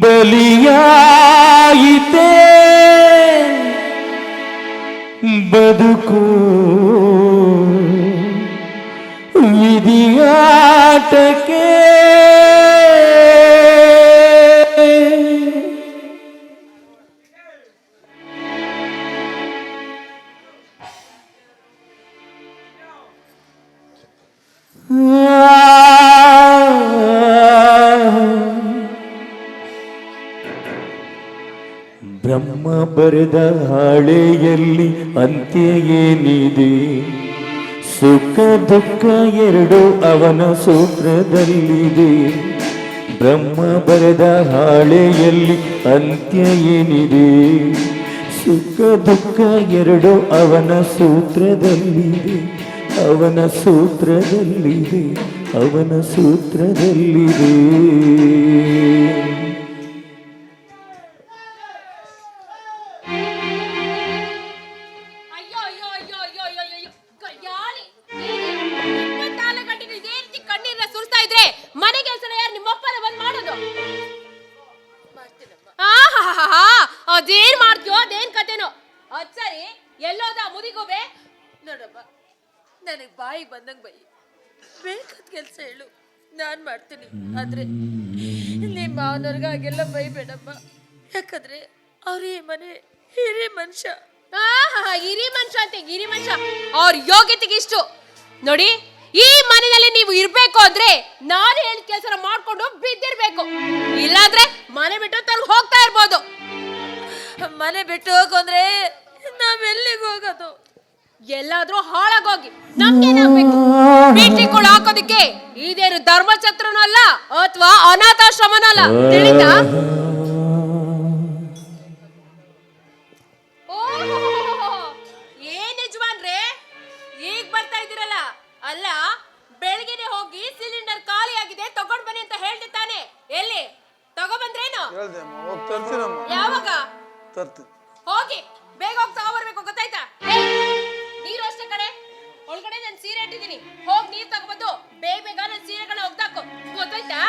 ಬಲಿಯಾಯಿತೆ ಬದುಕು ವಿಧಿಯಾಟಕ್ಕೆ. ಬ್ರಹ್ಮ ಬರೆದ ಹಾಳೆಯಲ್ಲಿ ಅಂತ್ಯ ಏನಿದೆ? ಸುಖ ದುಃಖ ಎರಡು ಅವನ ಸೂತ್ರದಲ್ಲಿದೆ. ಬ್ರಹ್ಮ ಬರೆದ ಹಾಳೆಯಲ್ಲಿ ಅಂತ್ಯ ಏನಿದೆ? ಸುಖ ದುಃಖ ಎರಡು ಅವನ ಸೂತ್ರದಲ್ಲಿದೆ. ಅವನ ಸೂತ್ರದಲ್ಲಿದೆ. ಅವನ ಸೂತ್ರದಲ್ಲಿದೆ. ಅದೇನ್ ಮಾಡ್ತೀಯೋ ಅದೇನ್ ಕತೆನೋ. ಅದ್ ಸರಿ, ಎಲ್ಲೋದ ಮುದಿಗೋಬೆ? ನೋಡಪ್ಪ, ನನಗ್ ಬಾಯಿಗೆ ಬಂದಂಗ್ ಬೈ, ಬೇಕಾದ ಕೆಲ್ಸ ಹೇಳು, ನಾನ್ ಮಾಡ್ತೀನಿ. ಆದ್ರೆ ನಿಮ್ಮ ಮಾವನವ್ರಿಗೆ ಹಾಗೆಲ್ಲ ಬೈಬೇಡಪ್ಪ. ಯಾಕಂದ್ರೆ ಅವ್ರ ಈ ಮನೆ ಹಿರಿ ಮನುಷ್ಯ. ಹಿರಿ ಮನುಷ್ಯ ಅಂತ ಹಿರಿ ಮನುಷ್ಯ, ಅವ್ರ ಯೋಗ್ಯತೆಗೆ ಇಷ್ಟು. ನೋಡಿ, ಈ ಮನೆಯಲ್ಲಿ ನೀವು ಇರ್ಬೇಕು ಅಂದ್ರೆ ನಾನು ಹೇಳಿದ ಕೆಲಸ ಮಾಡ್ಕೊಂಡು ಬಿದ್ದಿರ್ಬೇಕು. ಇಲ್ಲಾಂದ್ರೆ ಮನೆ ಬಿಟ್ಟು ತನಗೆ ಹೋಗ್ತಾ ಇರ್ಬೋದು. ಮನೆ ಬಿಟ್ಟು ಹೋಗೋಂದ್ರೆ ನಾವೆಲ್ಲಿಗೆ ಹೋಗೋದು? ಎಲ್ಲಾದ್ರೂ ಹಾಳಾಗೋಗಿ ನಮ್ಗೇನಾಗ್ಬೇಕು? ಬೀಟಿಗಳು ಹಾಕೋದಿಕ್ಕೆ ಇದೇನು ಧರ್ಮಛತ್ರನೂ ಅಲ್ಲ ಅಥವಾ ಅನಾಥಾಶ್ರಮನೂ ಅಲ್ಲ, ತಿಳಿತಾ? ಏನ್ ಯಜಮಾನ್ರೆ ಈಗ ಬರ್ತಾ ಇದ್ದೀರಲ್ಲ? ಅಲ್ಲ, ಬೆಳಗ್ಗೆನೆ ಹೋಗಿ ಸಿಲಿಂಡರ್ ಖಾಲಿ ಆಗಿದೆ ತಗೊಂಡ್ ಬನ್ನಿ ಅಂತ ಹೇಳ್ತಾನೆ. ಎಲ್ಲಿ ತಗೊಬಂದ್ರೇನು? ಯಾವಾಗ ಹೋಗಿ ಬೇಗ ಹೋಗಿ ತಗೊಬರ್ಬೇಕು, ಗೊತ್ತಾಯ್ತಾ? ನೀರು ಅಷ್ಟೇ ಕಡೆ ಒಳಗಡೆ ನಾನು ಸೀರೆ ಇಟ್ಟಿದ್ದೀನಿ, ಹೋಗಿ ನೀರ್ ತಗೊಬಂದು ಬೇಗ ಬೇಗ ನನ್ನ ಸೀರೆಗಳನ್ನ ಒಗ್ದಾಕು, ಗೊತ್ತಾಯ್ತಾ?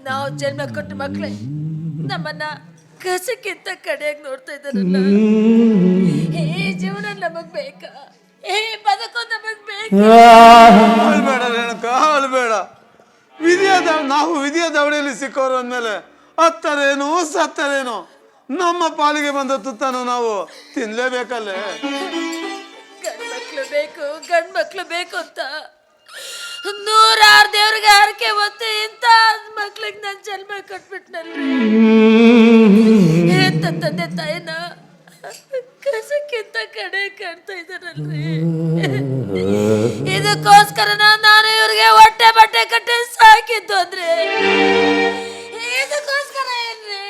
ನಾವು ಜನ್ಮ ಕೊಟ್ಟ ಮಕ್ಳೇ ನಮ್ಮನ್ನ ಕಸಕ್ಕಿಂತ ಕಡೆಯಾಗಿ ನೋಡ್ತಾ ಇದ್ದಾರಲ್ಲ. ಈ ಜೀವನ ನಮಗ್ ಬೇಕಾ? ಈ ಬದುಕು ನಮಗ್ ಬೇಕಾ? ಅಳ್ಬೇಡ ರೇಣುಕ, ಅಳ್ಬೇಡ. ನಾವು ವಿಧಿಯ ದವಡೆಯಲ್ಲಿ ಸಿಕ್ಕವರು ಅಂದ್ಮೇಲೆ ಹತ್ತರೇನು ಸತ್ತರೇನು ನಮ್ಮ ಪಾಲಿಗೆ ಬಂದ ತುತ್ತನು ನಾವು ತಿನ್ಲೇಬೇಕಲ್ಲೇ. ಗಂಡ್ಮಕ್ಳು ಬೇಕು, ಗಂಡ್ಮಕ್ಳು ಬೇಕು ಅಂತ 106 ದೇವ್ರಿಗೆ ಹರಕೆ ಹೊತ್ತು ಇಂಥ ಮಕ್ಳಿಗೆ ನಾನು ಜನ್ಮ ಕೊಟ್ಬಿಟ್ನಲ್ರಿ. ಎಂತ ತಂದೆ ತಾಯಿನ ಕಸಕ್ಕಿಂತ ಕಡೆ ಕಾಣ್ತಾ ಇದ್ದಾರಲ್ರಿ. ಇದಕ್ಕೋಸ್ಕರ ನಾನು ಇವ್ರಿಗೆ ಹೊಟ್ಟೆ ಬಟ್ಟೆ ಕಟ್ಟಿ ಸಾಕಿದ್ದು ಅಂದ್ರೆ ಇದಕ್ಕೋಸ್ಕರ ಏನ್ರಿ?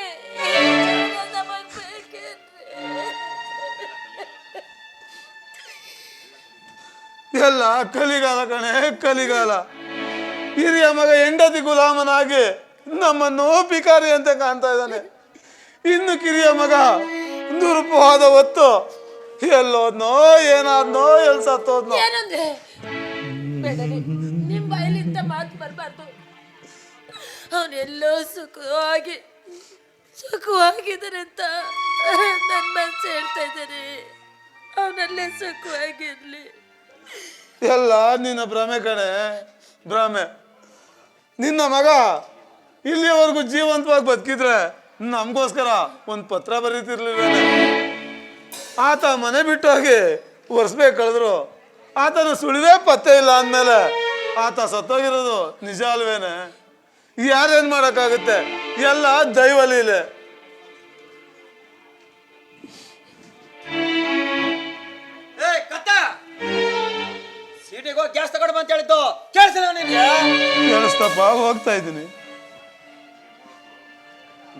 ನಮಗ್ ಬೇಕೇನ್ರಿ? ಎಲ್ಲ ಕಲಿಗಾಲ ಕಣೆ, ಕಲಿಗಾಲ. ಹಿರಿಯ ಮಗ ಹೆಂಡತಿ ಗುಲಾಮನಾಗಿ ನಮ್ಮನ್ನು ಪಿಕಾರಿ ಅಂತ ಕಾಣ್ತಾ ಇದ್ದಾನೆ. ಇನ್ನು ಕಿರಿಯ ಮಗ ದುರುಪವಾದ ಹೊತ್ತು ಎಲ್ಲೋದ್ನೋ ಏನಾದ್ನೋ ಎಲ್ ಸತ್ತೋದ್ನೋ. ಏನಂದ್ರೆ ನಿಮ್ ಬಾಯಲ್ಲಿಂದ ಮಾತು ಬರ್ಬಾರ್ದು. ಅವನೆಲ್ಲೋ ಸುಖವಾಗಿದ್ದಾರೆ ಅಂತ ನನ್ನ ಮನಸ್ಸು ಹೇಳ್ತಾ ಇದ್ದಾರೆ. ಅವನಲ್ಲೇ ಸುಖವಾಗಿರ್ಲಿ. ಎಲ್ಲ ನಿನ್ನ ಭ್ರಮೆ ಕಣೆ, ಭ್ರಮೆ. ನಿನ್ನ ಮಗ ಇಲ್ಲಿಯವರೆಗೂ ಜೀವಂತವಾಗಿ ಬದುಕಿದ್ರೆ ನಮಗೋಸ್ಕರ ಒಂದು ಪತ್ರ ಬರೀತಿರ್ಲಿಲ್ವೇನೆ? ಆತ ಮನೆ ಬಿಟ್ಟು ಹೋಗಿ ವರ್ಷಬೇಕು ಕಳೆದ್ರು ಆತನ ಸುಳಿವೇ ಪತ್ತೆ ಇಲ್ಲ ಅಂದಮೇಲೆ ಆತ ಸತ್ತೋಗಿರೋದು ನಿಜ ಅಲ್ವೇನೆ? ಯಾರೇನ್ ಮಾಡೋಕ್ಕಾಗುತ್ತೆ? ಎಲ್ಲ ದೈವ ಲೀಲೆ. ಗ್ಯಾಸ್ ತಗೊಂಡು ಅಂತ ಹೇಳಿದ್ದು ಕೇಳಿಸಿಲ್ಲ ನಿನ್ಗೆ? ಕೇಳಿಸ್ತಪ್ಪ, ಹೋಗ್ತಾ ಇದ್ದೀನಿ.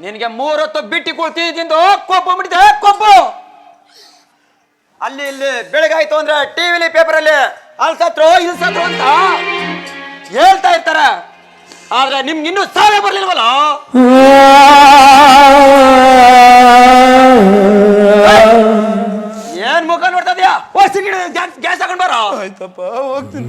ನಿನ್ಗೆ 3 ಹೊತ್ತು ಬಿಟ್ಟಿ ಕುಳ್ತಿದ್ದು ಕೊಬ್ಬು ಬಿಡಿದೆ, ಕೊಬ್ಬು. ಅಲ್ಲಿ ಇಲ್ಲಿ ಬೆಳಗಾಯ್ತು ಅಂದ್ರೆ ಟಿವಿಲಿ ಪೇಪರಲ್ಲಿ ಅಲ್ಲಿ ಸತ್ರು ಇಲ್ಲಿ ಸತ್ರು ಅಂತ ಹೇಳ್ತಾ ಇರ್ತಾರೆ. ಆದ್ರೆ ನಿಮ್ಗೆ ಇನ್ನೂ ಸಾವೇ ಬರ್ಲಿಲ್ವಲ್ಲ? ಹೋಗಿ ಗ್ಯಾಸ್ ತಗೊಂಡ್ ಬರೋ. ಆಯ್ತಪ್ಪ ಹೋಗ್ತೀನಿ.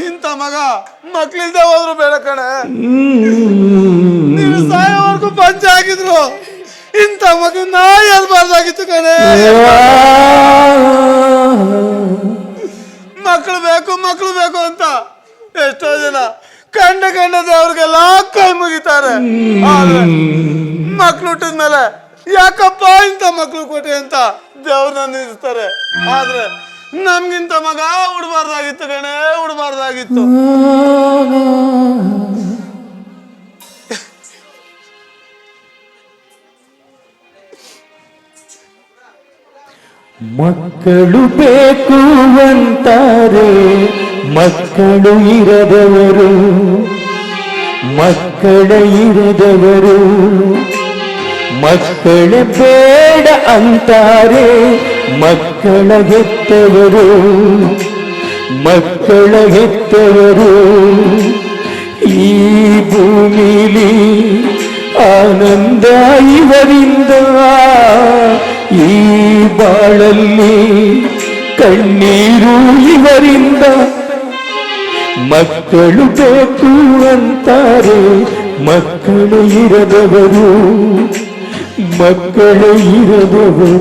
ಇಂಥ ಮಗ ಮಕ್ಳಿಲ್ದೆ ಹೋದ್ರು ಬೇಡ ಕಣೆ. ನೀನು ಸಾಯೋವರೆಗೂ ಪಂಚ ಹಾಕಿದ್ರು ಇಂಥ ಮಗ ನಾ ಹೇಳ್ಬಾರ್ದಾಗಿತ್ತು ಕಣೆ. ಮಕ್ಕಳು ಬೇಕು ಅಂತ ಎಷ್ಟೋ ಜನ ಕಂಡ ದೇವ್ರಿಗೆಲ್ಲ ಕೈ ಮುಗಿತಾರೆ. ಆದ್ರೆ ಮಕ್ಳು ಹುಟ್ಟಿದ್ಮೇಲೆ ಯಾಕಪ್ಪ ಇಂಥ ಮಕ್ಳು ಕೊಟ್ಟೆ ಅಂತ ದೇವ್ರನ್ನ ನಿಲ್ಲಿಸ್ತಾರೆ. ಆದ್ರೆ ನಮ್ಗಿಂತ ಮಗ ಉಡ್ಬಾರ್ದಾಗಿತ್ತು ಕಣೆ, ಉಡ್ಬಾರ್ದಾಗಿತ್ತು. ಮಕ್ಕಳು ಬೇಕು ಅಂತಾರೆ ಮಕ್ಕಳು ಇರದವರು, ಮಕ್ಕಳ ಇರದವರು ಮಕ್ಕಳ ಬೇಡ ಅಂತಾರೆ ಮಕ್ಕಳ ಹೆತ್ತವರು, ಮಕ್ಕಳ ಹೆತ್ತವರು. ಈ ಭೂಮಿಲಿ ಆನಂದ ಇವರಿಂದ, ಈ ಬಾಳಲ್ಲಿ ಕಣ್ಣೀರು ಇವರಿಂದ. ಮಕ್ಕಳು ಬೇಕು ಅಂತಾರೆ ಮಕ್ಕಳು ಇರದವರು, ಮಕ್ಕಳು ಇರದವರು.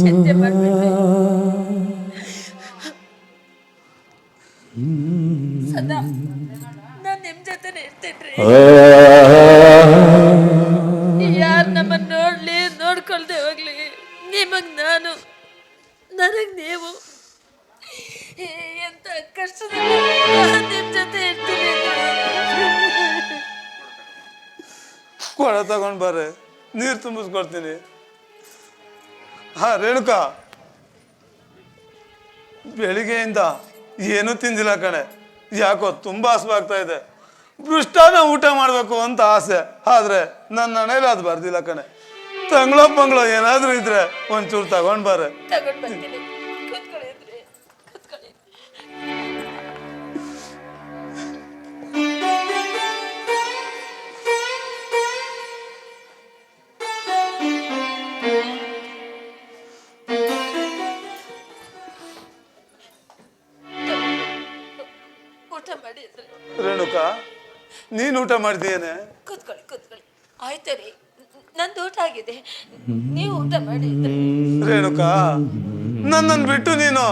ಚಿಂತೆ ಮಾಡ್ಬೇಡ್ರಿ. ಸದಾ ನಾನ್ ನಿಮ್ ಜೊತೆನೆ ಇರ್ತೇನ್ರಿ. ಯಾರ್ ನಮ್ಮನ್ನ ನೋಡ್ಲಿ ನೋಡ್ಕೊಳ್ದೆ ಹೋಗ್ಲಿ, ನಿಮಗ್ ನಾನು ನನಗ್ ನೀವು. ಎಂತ ಕಷ್ಟದಲ್ಲಿ ನಿಮ್ ಜೊತೆ ಇರ್ತೀನಿ. ಕೊಡ ತಗೊಂಡ್ ಬರ್ರೆ, ನೀರು ತುಂಬಿಸ್ಕೊಡ್ತೀನಿ. ಹಾ ರೇಣುಕಾ, ಬೆಳಿಗ್ಗೆಯಿಂದ ಏನೂ ತಿಂದಿಲ್ಲ ಕಣೆ. ಯಾಕೋ ತುಂಬಾ ಹಸುವಾಗ್ತಾ ಇದೆ. ಮೃಷ್ಟಾನ್ನ ಊಟ ಮಾಡ್ಬೇಕು ಅಂತ ಆಸೆ, ಆದ್ರೆ ನನ್ನ ಹಣೆಯಲ್ಲಿ ಅದು ಬರ್ದಿಲ್ಲ ಕಣೆ. ತಂಗ್ಳೋ ಏನಾದ್ರೂ ಇದ್ರೆ ಒಂಚೂರು ತಗೊಂಡ್ ಬರ್ರೆ. ತಗೊಂಡ್ ಬರ್ತೀನಿ. ಕೂತ್ಕೊಳ್ಳಿ ಅಂದ್ರೆ ಕೂತ್ಕೊಳ್ಳಿ. ಊಟ ಮಾಡಿ ಅಂದ್ರೆ ರೇಣುಕಾ, ನೀನ್ ಊಟ ಮಾಡಿದೇನೆ? ಕೂತ್ಕೊಳ್ಳಿ. ಆಯ್ತು ರೀ, ನಂದು ಊಟ ಆಗಿದೆ, ನೀವು ಊಟ ಮಾಡಿ. ರೇಣುಕಾ, ನನ್ನನ್ನು ಬಿಟ್ಟು ನೀನು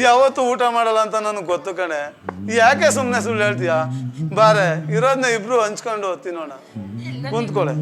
ಯಾವತ್ತೂ ಊಟ ಮಾಡಲ್ಲ ಅಂತ ನನಗೆ ಗೊತ್ತು ಕಣೆ. ಯಾಕೆ ಸುಮ್ಮನೆ ಸುಳ್ಳು ಹೇಳ್ತೀಯ? ಬಾರೆ, ಇರೋದನ್ನ ಇಬ್ರು ಹಂಚ್ಕೊಂಡು ತಿನ್ನೋಣ. ಕುಂತ್ಕೊಳ್ಳೆ.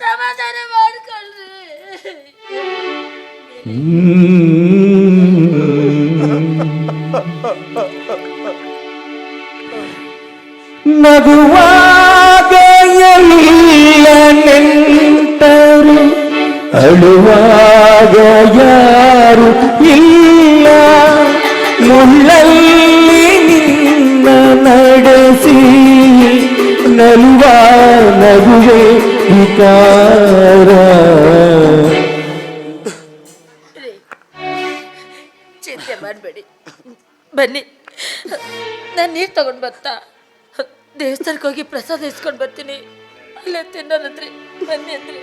ಸಮಾಧಾನ ಮಾಡ್ಕೊಳ್ರಿ. ನಗುವಾಗ ಎಲ್ಲ ನೆಂಟರು, ಅಳುವಾಗ ಯಾರು ಇಲ್ಲ. ಮುಳ್ಳಲ್ಲಿ ನಿನ್ನ ನಡೆಸಿ ನಲುವ ನಗುವೆ ವಿಕಾರ. ಚಿಂತೆ ಮಾಡಬೇಡಿ, ಬನ್ನಿ. ನಾನು ನೀರು ತಗೊಂಡು ಬರ್ತಾ ದೇವಸ್ಥಾನಕ್ಕೆ ಹೋಗಿ ಪ್ರಸಾದ ಇಸ್ಕೊಂಡು ಬರ್ತೀನಿ. ಅಲ್ಲೇ ತಿನ್ನೋದಂದ್ರಿ, ಬನ್ನಿ ಅಂದ್ರಿ.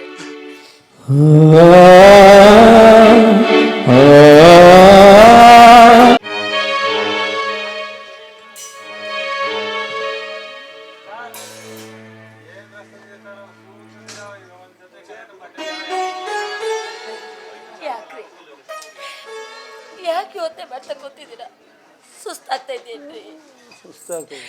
ಯಾಕೆ ಯೋಚನೆ ಮಾಡ್ತಾ ಕೂತಿದ್ದೀರಾ? ಸುಸ್ತಾಗ್ತಾ ಇದೆಯೇನ್ರಿ? ಸುಸ್ತಾಗ್ತದೆ